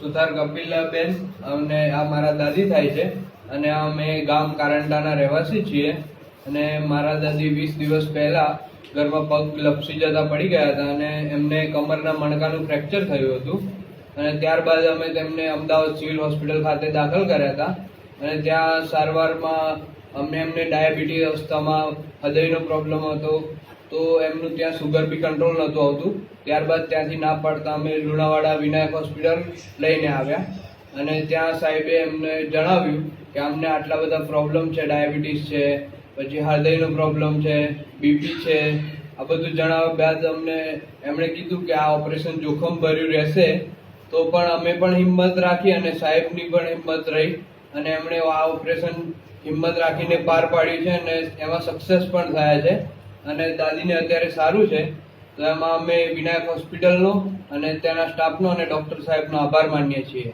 સુથાર કપિલાબેન અને આ મારા દાદી થાય છે અને અમે ગામ કારંટાના રહેવાસી છીએ અને મારા દાદી 20 દિવસ પહેલા ઘરમાં પગ લપસી જતા પડી ગયા હતા અને એમને કમરના મણકાનું ફ્રેક્ચર થયું હતું અને ત્યારબાદ અમે તેમને અમદાવાદ સિવિલ હોસ્પિટલ ખાતે દાખલ કર્યા હતા અને ત્યાં સારવારમાં એમને ડાયાબિટીસ અવસ્થામાં હૃદયનો પ્રોબ્લેમ હતો તો એમનું ત્યાં સુગર બી કંટ્રોલ નહોતું આવતું. ત્યારબાદ ત્યાંથી ના પાડતા અમે લુણાવાડા વિનાયક હોસ્પિટલ લઈને આવ્યા અને ત્યાં સાહેબે એમને જણાવ્યું કે અમને આટલા બધા પ્રોબ્લેમ છે, ડાયાબિટીસ છે, પછી હૃદયનો પ્રોબ્લેમ છે, બીપી છે. આ બધું જણાવ્યા બાદ એમણે કીધું કે આ ઓપરેશન જોખમ ભર્યું રહેશે તો પણ અમે પણ હિંમત રાખી અને સાહેબની પણ હિંમત રહી અને એમણે આ ઓપરેશન હિંમત રાખીને પાર પાડ્યું છે અને એમાં સક્સેસ પણ થયા છે અને દાદીને અત્યારે સારું છે. તો એમાં અમે વિનાયક હોસ્પિટલનો અને ત્યાંના સ્ટાફનો અને ડૉક્ટર સાહેબનો આભાર માનીએ છીએ.